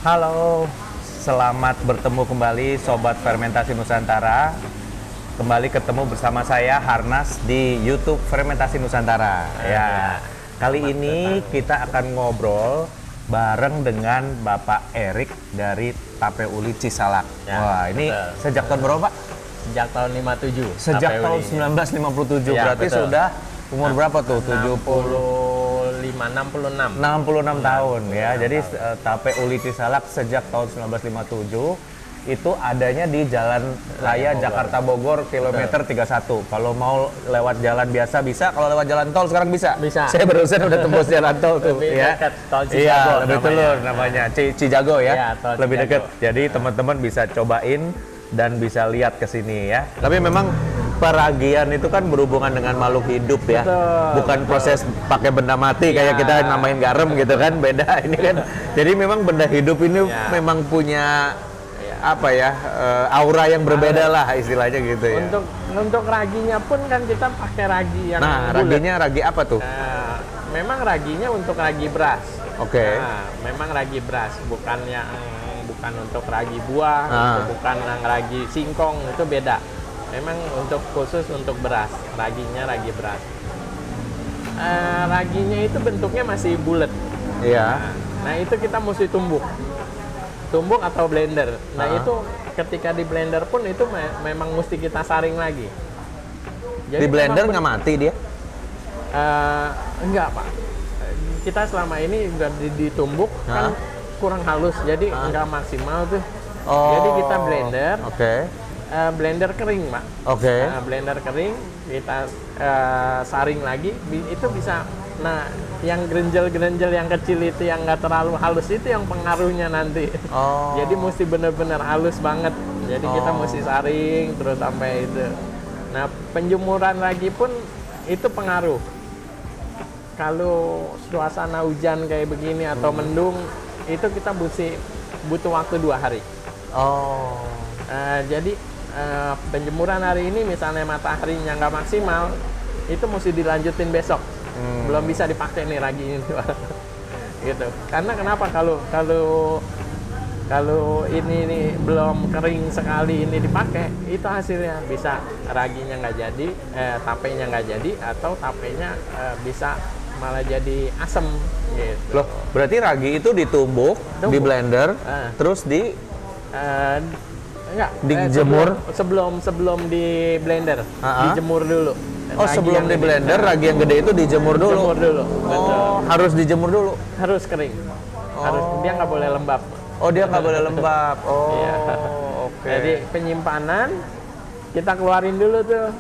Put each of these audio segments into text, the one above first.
Halo, selamat bertemu kembali Sobat Fermentasi Nusantara. Kembali ketemu bersama saya Harnas di YouTube Fermentasi Nusantara. Ya, kali ini kita akan ngobrol bareng dengan Bapak Erik dari Tape Uli Cisalak. Ya, Wah, ini betul. sejak tahun berapa, Pak? Sejak tahun 57. Sejak Tape tahun Uli. 1957. Ya, Berarti betul. sudah umur berapa tuh? 66. 66 tahun ya. Jadi tahun. Tape Uli Cisalak sejak tahun 1957 itu adanya di Jalan Raya Bogor. Jakarta Bogor kilometer 31. Kalau mau lewat jalan biasa bisa, kalau lewat jalan tol sekarang bisa. Bisa. Saya barusan udah tembus jalan tol tuh Lebih ya. dekat, tol Iya, Cijago lebih namanya. telur namanya. Cijago ya. Iya, tol Lebih Cijago. dekat. Jadi teman-teman bisa cobain dan bisa lihat ke sini ya. Tapi memang peragian itu kan berhubungan dengan makhluk hidup ya. Betul, Bukan betul. proses pakai benda mati kayak Ya. kita namain garam gitu kan, beda ini kan. Jadi memang benda hidup ini Ya. memang punya apa ya, aura yang berbeda lah istilahnya gitu ya. Untuk raginya pun kan kita pakai ragi yang Nah, bulat. raginya ragi apa tuh? Memang raginya untuk ragi beras. Oke. Nah, memang ragi beras, bukan untuk ragi buah, bukan yang ragi singkong, itu beda. Memang untuk khusus untuk beras, raginya ragi beras. Raginya itu bentuknya masih bulat. Iya. Nah, itu kita mesti tumbuk atau blender. Nah, itu ketika di blender pun itu memang mesti kita saring lagi. Di blender nggak mati dia? Enggak, Pak. Kita selama ini udah ditumbuk kan kurang halus, jadi enggak maksimal tuh. Oh. Jadi kita blender. Oke. Blender kering, Pak. Oke. Blender kering, kita saring lagi, itu bisa. Nah, yang gerenjel-gerenjel yang kecil itu yang nggak terlalu halus itu yang pengaruhnya nanti. Oh. Jadi mesti benar-benar halus banget. Jadi kita mesti saring terus sampai itu. Nah, penjemuran lagi pun itu pengaruh. Kalau suasana hujan kayak begini atau mendung, itu kita butuh waktu 2 hari. Oh. Jadi penjemuran hari ini misalnya mataharinya nggak maksimal, itu mesti dilanjutin besok. Belum bisa dipakai nih ragi ini. Gitu. Karena kenapa kalau ini nih belum kering sekali ini dipakai, itu hasilnya bisa raginya nggak jadi, tapenya nggak jadi, atau tapenya bisa malah jadi asem gitu. Loh, berarti ragi itu ditumbuk, di blender, terus Enggak, dijemur? sebelum di blender, dijemur dulu. Oh, Ragi sebelum yang di gede. blender, ragi yang gede itu dijemur dulu? Jemur dulu, betul. Oh, harus dijemur dulu? Harus kering. Dia nggak boleh lembab. Oh, dia nggak boleh lembab. Oh, Iya. oke. Jadi penyimpanan kita keluarin dulu tuh.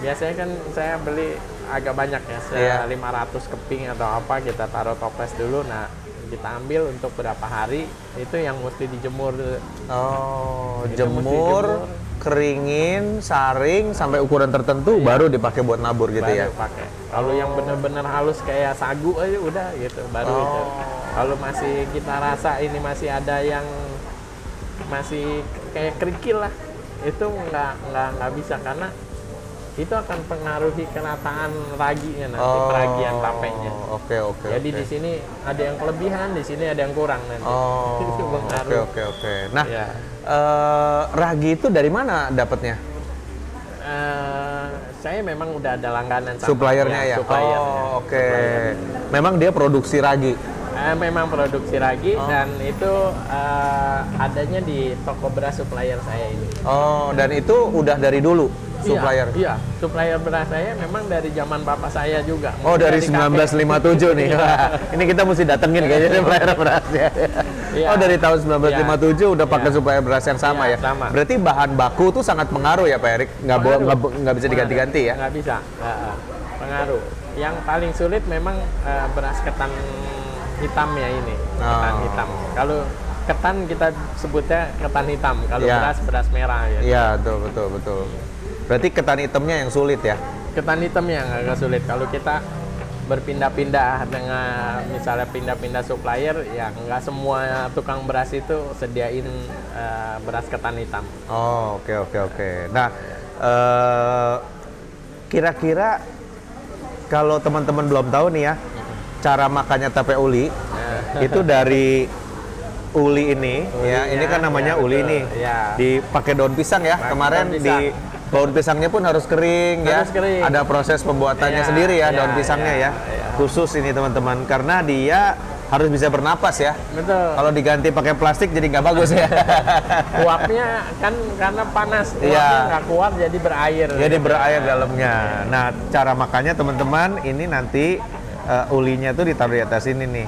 Biasanya kan saya beli agak banyak ya, 500 keping atau apa, kita taruh toples dulu. Nah, kita ambil untuk berapa hari, itu yang mesti dijemur dulu. Oh, Kita mesti jemur, keringin, saring sampai ukuran tertentu baru dipakai buat nabur gitu ya. Baru pakai. Kalau yang benar-benar halus kayak sagu aja udah gitu, baru itu. Kalau masih kita rasa ini masih ada yang masih kayak kerikil lah, itu nggak bisa, karena itu akan pengaruhi kerataan raginya nanti, peragian tapenya. Oke. Jadi di sini ada yang kelebihan, di sini ada yang kurang nanti. Itu pengaruh. Oke. Nah, Ya. ragi itu dari mana dapatnya? Saya memang udah ada langganan sama Suppliernya ya? suppliernya. Oh, oke. Suppliernya. Memang dia produksi ragi? Memang produksi ragi, dan itu adanya di toko beras supplier saya ini. Oh, dan itu udah dari dulu supplier? Iya, supplier beras saya memang dari zaman bapak saya juga. Oh, dari Mungkin kakek. 1957 nih. Wah, ini kita mesti datengin kayaknya supplier berasnya. Iya. Oh, dari tahun 1957 udah pakai Iya. supplier beras yang sama Iya, ya? sama. Berarti bahan baku tuh sangat pengaruh ya Pak Erik? Nggak bisa diganti-ganti ya? Nggak bisa. Pengaruh. Yang paling sulit memang beras ketan hitamnya ini. Ketan hitam. Kalau ketan kita sebutnya ketan hitam. Kalau Iya. beras merah ya. Iya, betul. Berarti ketan hitamnya yang sulit ya? Ketan hitamnya nggak sulit. Kalau kita berpindah-pindah dengan misalnya pindah-pindah supplier, ya nggak semua tukang beras itu sediain beras ketan hitam. Oh, oke. Nah, kira-kira kalau teman-teman belum tahu nih ya, cara makannya tape uli itu dari uli ini, ya ini kan namanya ya, uli betul. nih, Ya. dipakai daun pisang ya. Pakai Kemarin daun di pisang. daun pisangnya pun harus kering ya. Harus kering. Ada proses pembuatannya Ya, sendiri ya, ya, daun pisangnya ya. ya. Khusus ini teman-teman, karena dia harus bisa bernapas ya. Betul. Kalau diganti pakai plastik jadi nggak bagus ya. Uapnya kan karena panas, Iya. uapnya nggak kuat jadi berair. Jadi berair dalamnya. Nah, cara makannya teman-teman, ini nanti ulinya tuh ditaruh di atas ini nih.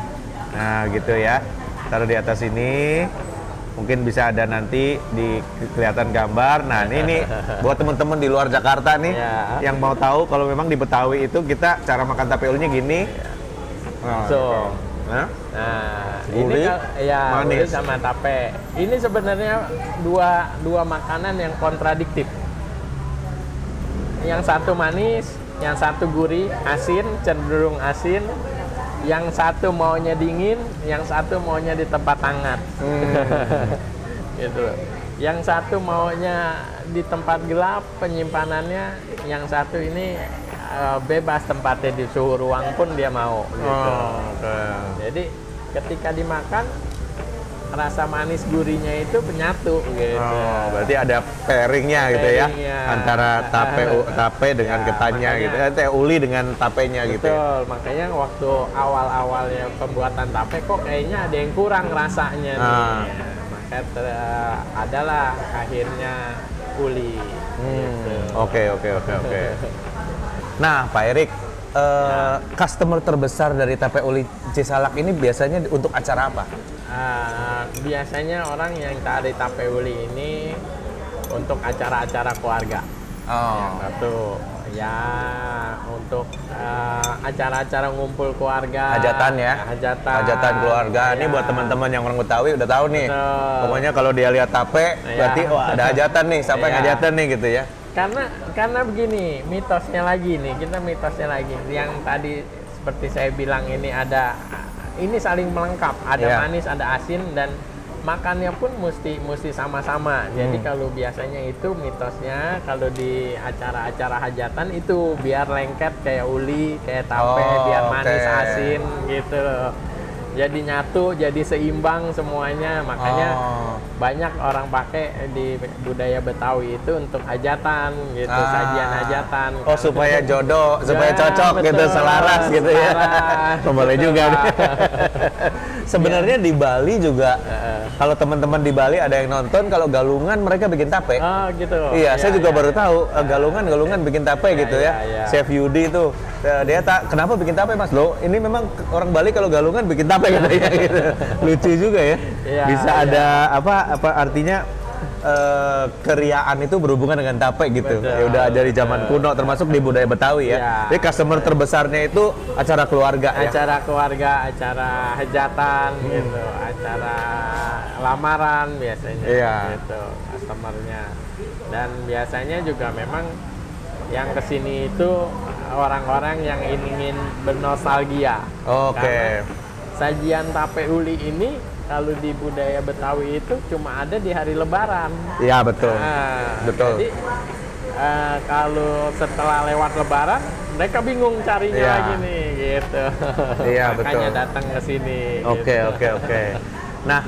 Nah, gitu ya. Taruh di atas ini. Mungkin bisa ada nanti di kelihatan gambar. Nah, ini nih buat teman-teman di luar Jakarta nih Ya. yang mau tahu kalau memang di Betawi itu kita cara makan tape ulinya gini. Nah, So. nah, Nah, Gurih, ya manis. gurih sama tape. Ini sebenarnya dua makanan yang kontradiktif. Yang satu manis, yang satu gurih, asin, cenderung asin. Yang satu maunya dingin, yang satu maunya di tempat hangat. Gitu. Yang satu maunya di tempat gelap penyimpanannya, yang satu ini bebas tempatnya di suhu ruang pun dia mau. Gitu. Jadi ketika dimakan rasa manis gurihnya itu menyatu gitu. Oh, berarti ada pairingnya gitu ya Pairingnya. antara tape dengan Ya, ketannya makanya- gitu. Teh uli dengan tapenya gitu ya. Betul, makanya waktu awal-awalnya pembuatan tape kok kayaknya ada yang kurang rasanya nih. Ah. Maka adalah akhirnya uli. Gitu. Oke. Nah, Pak Erik, customer terbesar dari tape uli Cisalak ini biasanya untuk acara apa? Biasanya orang yang cari tape uli ini untuk acara-acara keluarga. Oh, Satu, ya untuk acara-acara ngumpul keluarga. hajatan ya. Hajatan keluarga. Ini Ya. buat teman-teman yang orang Betawi udah tahu nih. Betul. Pokoknya kalau dia lihat tape, berarti Ya. wah ada hajatan nih, siapa yang Ya. hajatan nih gitu ya. Karena begini, mitosnya lagi nih, kita mitosnya lagi. Yang tadi seperti saya bilang ini saling melengkap, ada Iya. manis, ada asin, dan makannya pun mesti sama-sama. Jadi kalau biasanya itu mitosnya kalau di acara-acara hajatan itu biar lengket kayak uli, kayak tape, Oh, biar manis oke. asin gitu. Jadi nyatu, jadi seimbang semuanya. Makanya Oh. banyak orang pakai di budaya Betawi itu untuk hajatan gitu, sajian hajatan. Oh, supaya jodoh, supaya Ya, cocok gitu, betul. selaras gitu ya. Selaras. Boleh Betul, juga. Pak. Sebenarnya di Bali juga, kalau teman-teman di Bali ada yang nonton, kalau galungan mereka bikin tape. Oh gitu. Iya, saya juga iya. baru tahu galungan bikin tape gitu ya. iya. Chef Yudi itu dia kenapa bikin tape Mas? Loh, ini memang orang Bali kalau galungan bikin tape gitu ya. Gitu. Lucu juga ya. Iya, Bisa iya. ada apa artinya keriaan itu berhubungan dengan tape gitu. Betul, Ya udah dari zaman kuno termasuk di budaya Betawi ya. Iya. Jadi customer terbesarnya itu acara keluarga ya. Acara keluarga, acara hajatan gitu, acara lamaran biasanya Iya. gitu customernya. Dan biasanya juga memang yang kesini itu orang-orang yang ingin bernostalgia. Oke. Karena sajian tape uli ini kalau di budaya Betawi itu cuma ada di hari Lebaran. Iya, betul. Nah, Betul. Jadi kalau setelah lewat Lebaran, mereka bingung carinya Iya. lagi nih, gitu. Iya, Makanya betul. datang ke sini. Oke, gitu. oke. Nah,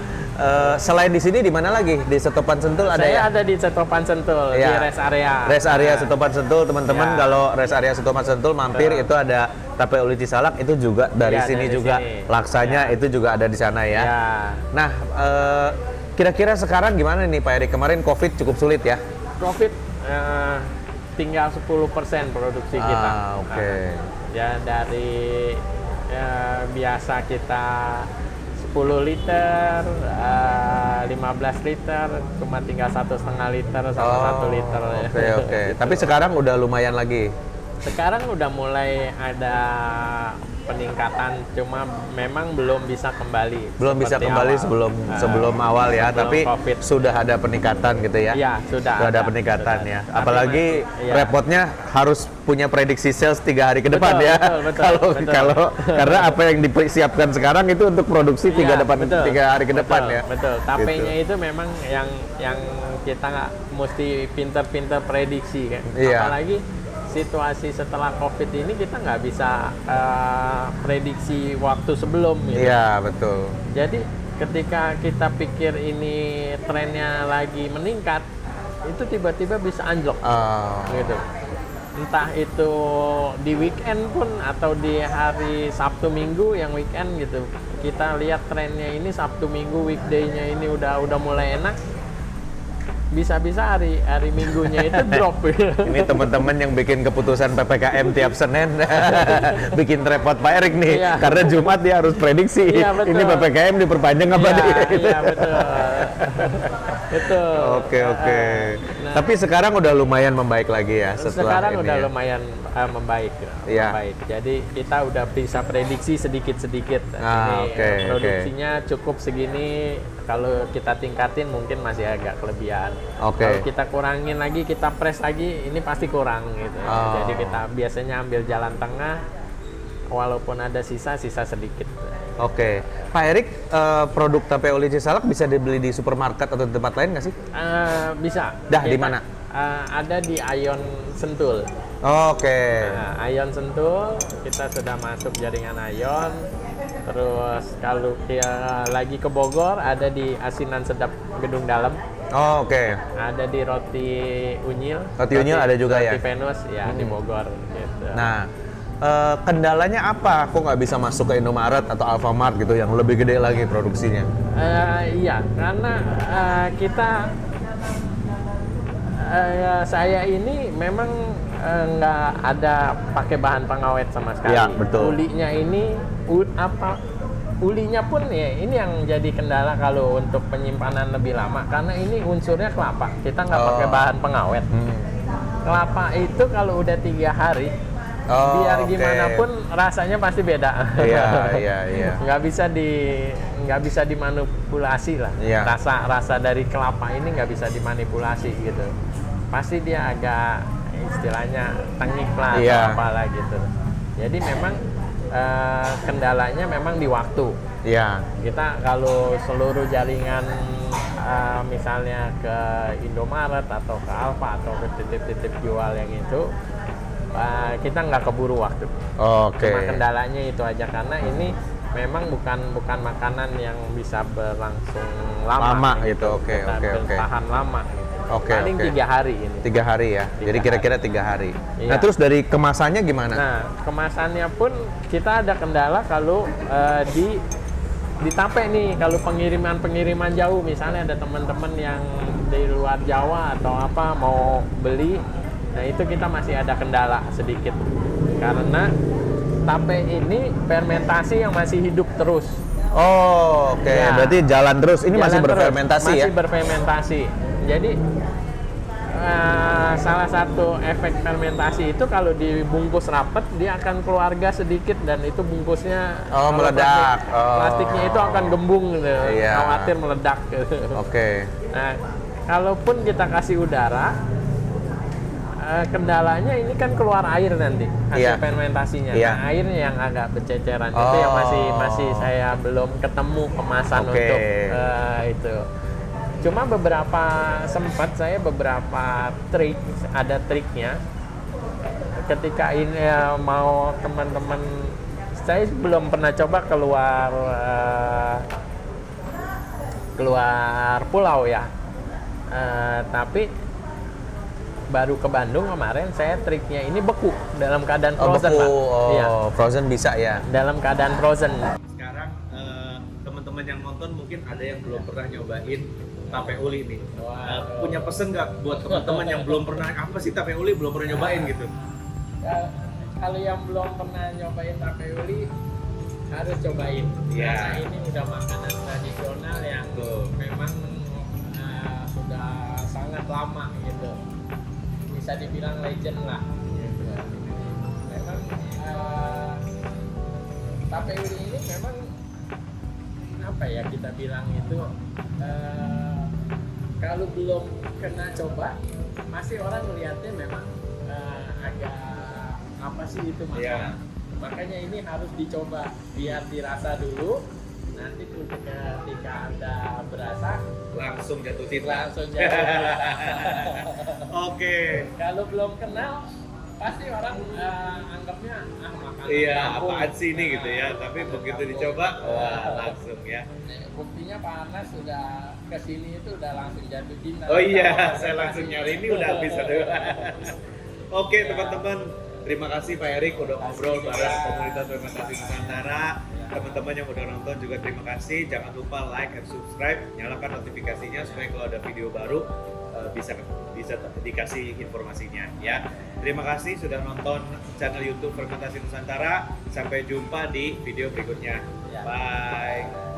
selain di sini di mana lagi? Di Setopan Sentul ada ya? Saya ada di Setopan Sentul, di Iya. rest area. Rest area Nah, Setopan Sentul, teman-teman Ya. kalau rest area Setopan Sentul mampir Betul. itu ada tape uli Cisalak, itu juga dari Iya, sini dari juga sini. laksanya Ya. itu juga ada di sana ya. Ya. Nah, kira-kira sekarang gimana nih Pak Erik? Kemarin COVID cukup sulit ya? Profit tinggal 10% produksi kita. Oke. Nah, ya dari biasa kita 10 liter, 15 liter, cuma tinggal 1,5 liter sama 1 liter. Ya. Oke. Tapi sekarang udah lumayan lagi. Sekarang udah mulai ada peningkatan, cuma memang belum bisa kembali. Belum bisa seperti kembali awal. sebelum awal ya, sebelum tapi COVID. sudah ada peningkatan gitu ya. Iya, sudah ada ada, peningkatan sudah ya. ada. Apalagi Tapi iya. repotnya harus punya prediksi sales 3 hari ke depan Betul, ya. betul, betul. Kalau karena apa yang dipersiapkan sekarang itu untuk produksi 3 Iya, betul. hari ke depan Betul, ya. Betul. Tapenya Gitu. itu memang yang kita nggak mesti pinter-pinter prediksi kan. Iya. Apalagi situasi setelah COVID ini kita nggak bisa prediksi waktu sebelum gitu. Iya, betul. Jadi ketika kita pikir ini trennya lagi meningkat, itu tiba-tiba bisa anjlok gitu. Entah itu di weekend pun atau di hari Sabtu Minggu yang weekend gitu. Kita lihat trennya ini Sabtu Minggu weekday-nya ini udah mulai enak. Bisa-bisa hari Minggunya itu drop. Ini teman-teman yang bikin keputusan PPKM tiap Senin bikin repot Pak Erik nih. Iya. Karena Jumat dia harus prediksi. Iya, betul. Ini PPKM diperpanjang apa nih? Iya, betul. Betul. Oke. Nah, Tapi sekarang udah lumayan membaik lagi ya setelah sekarang ini udah ya? lumayan membaik. Iya. Membaik. Jadi kita udah bisa prediksi sedikit-sedikit. Ini oke. produksinya cukup segini. Kalau kita tingkatin mungkin masih agak kelebihan. Oke. Kalau kita kurangin lagi, kita press lagi, ini pasti kurang gitu. Oh. Jadi kita biasanya ambil jalan tengah, walaupun ada sisa sedikit. Oke. Pak Erik, produk tape oli Cisalak bisa dibeli di supermarket atau di tempat lain nggak sih? Bisa. Dah, di Kita, mana? ada di Ayon Sentul. Oke. Nah, Ayon Sentul, kita sudah masuk jaringan Ayon. Terus kalau dia lagi ke Bogor, ada di Asinan Sedap Gedung Dalam. Oke. Ada di Roti Unyil. Roti Unyil ada juga ya? Roti Venus, ya di Bogor. Gitu. Nah, kendalanya apa? Kok nggak bisa masuk ke Indomaret atau Alfamart gitu yang lebih gede lagi produksinya? Iya, karena saya ini memang nggak ada pakai bahan pengawet sama sekali. Iya, betul. Ulinya ini ulinya pun ya ini yang jadi kendala kalau untuk penyimpanan lebih lama karena ini unsurnya kelapa. Kita nggak pakai bahan pengawet. Kelapa itu kalau udah 3 hari biar gimana pun rasanya pasti beda. Iya. Nggak bisa dimanipulasi lah. Iya. Rasa dari kelapa ini nggak bisa dimanipulasi gitu. Pasti dia agak istilahnya tengik lah Iya. atau apalah gitu. Jadi memang kendalanya memang di waktu. Iya. Kita kalau seluruh jaringan misalnya ke Indomaret atau ke Alfa atau ke titip-titip jual yang itu kita nggak keburu waktu. Oke. Cuma kendalanya itu aja karena ini memang bukan makanan yang bisa berlangsung lama gitu. Oke. Bertahan lama gitu. Paling Oke. 3 hari ini. 3 hari ya. Jadi kira-kira 3 hari. Iya. Nah, terus dari kemasannya gimana? Nah, kemasannya pun kita ada kendala kalau di tape nih, kalau pengiriman jauh, misalnya ada teman-teman yang di luar Jawa atau apa mau beli, nah itu kita masih ada kendala sedikit karena tape ini fermentasi yang masih hidup terus. Oh, oke. Ya. Berarti jalan terus. Ini masih Jalan terus, berfermentasi ya? Masih berfermentasi. Jadi salah satu efek fermentasi itu kalau dibungkus rapet dia akan keluar gas sedikit dan itu bungkusnya meledak. Plastiknya itu akan gembung gitu. Iya. Khawatir meledak gitu. Oke. Nah, kalaupun kita kasih udara, kendalanya ini kan keluar air nanti hasil Iya. fermentasinya. Iya. Nah, airnya yang agak berceceran itu yang masih saya belum ketemu kemasan Oke. untuk itu. Cuma sempat saya beberapa ada triknya. Ketika ini mau teman-teman, saya belum pernah coba keluar pulau ya. Tapi baru ke Bandung kemarin saya triknya ini beku dalam keadaan frozen, beku. Pak. Iya. Frozen bisa ya. Dalam keadaan frozen. Sekarang teman-teman yang nonton mungkin ada yang belum pernah nyobain tape uli nih. Punya pesen nggak buat teman-teman yang belum pernah, apa sih tape uli belum pernah nyobain gitu? Kalau yang belum pernah nyobain tape uli harus cobain. Iya. Karena ini udah makanan tradisional yang memang sudah sangat lama gitu. Bisa dibilang legend lah. Gitu. Memang tape uli ini memang apa ya kita bilang itu kalau belum kena coba masih orang melihatnya memang agak apa sih itu masalah. Makanya ini harus dicoba biar dirasa dulu, nanti ketika Anda berasa Langsung jatuh cinta. langsung jadi. Oke. Kalau belum kenal pasti orang anggapnya makanan Iya, kampung. apaan sih ini gitu ya. Tapi begitu dicoba, wah langsung ya. Buktinya Pak Anas sudah kesini itu udah langsung jatuh cinta. Oh iya, saya langsung nyari ini udah habis aduh. Oke teman-teman, terima kasih Pak Erik udah ngobrol bareng komunitas fermentasi Nusantara. Teman-teman yang udah nonton juga terima kasih. Jangan lupa like and subscribe, nyalakan notifikasinya supaya kalau ada video baru bisa dikasih informasinya ya. Terima kasih sudah nonton channel YouTube Fermentasi Nusantara. Sampai jumpa di video berikutnya. Bye.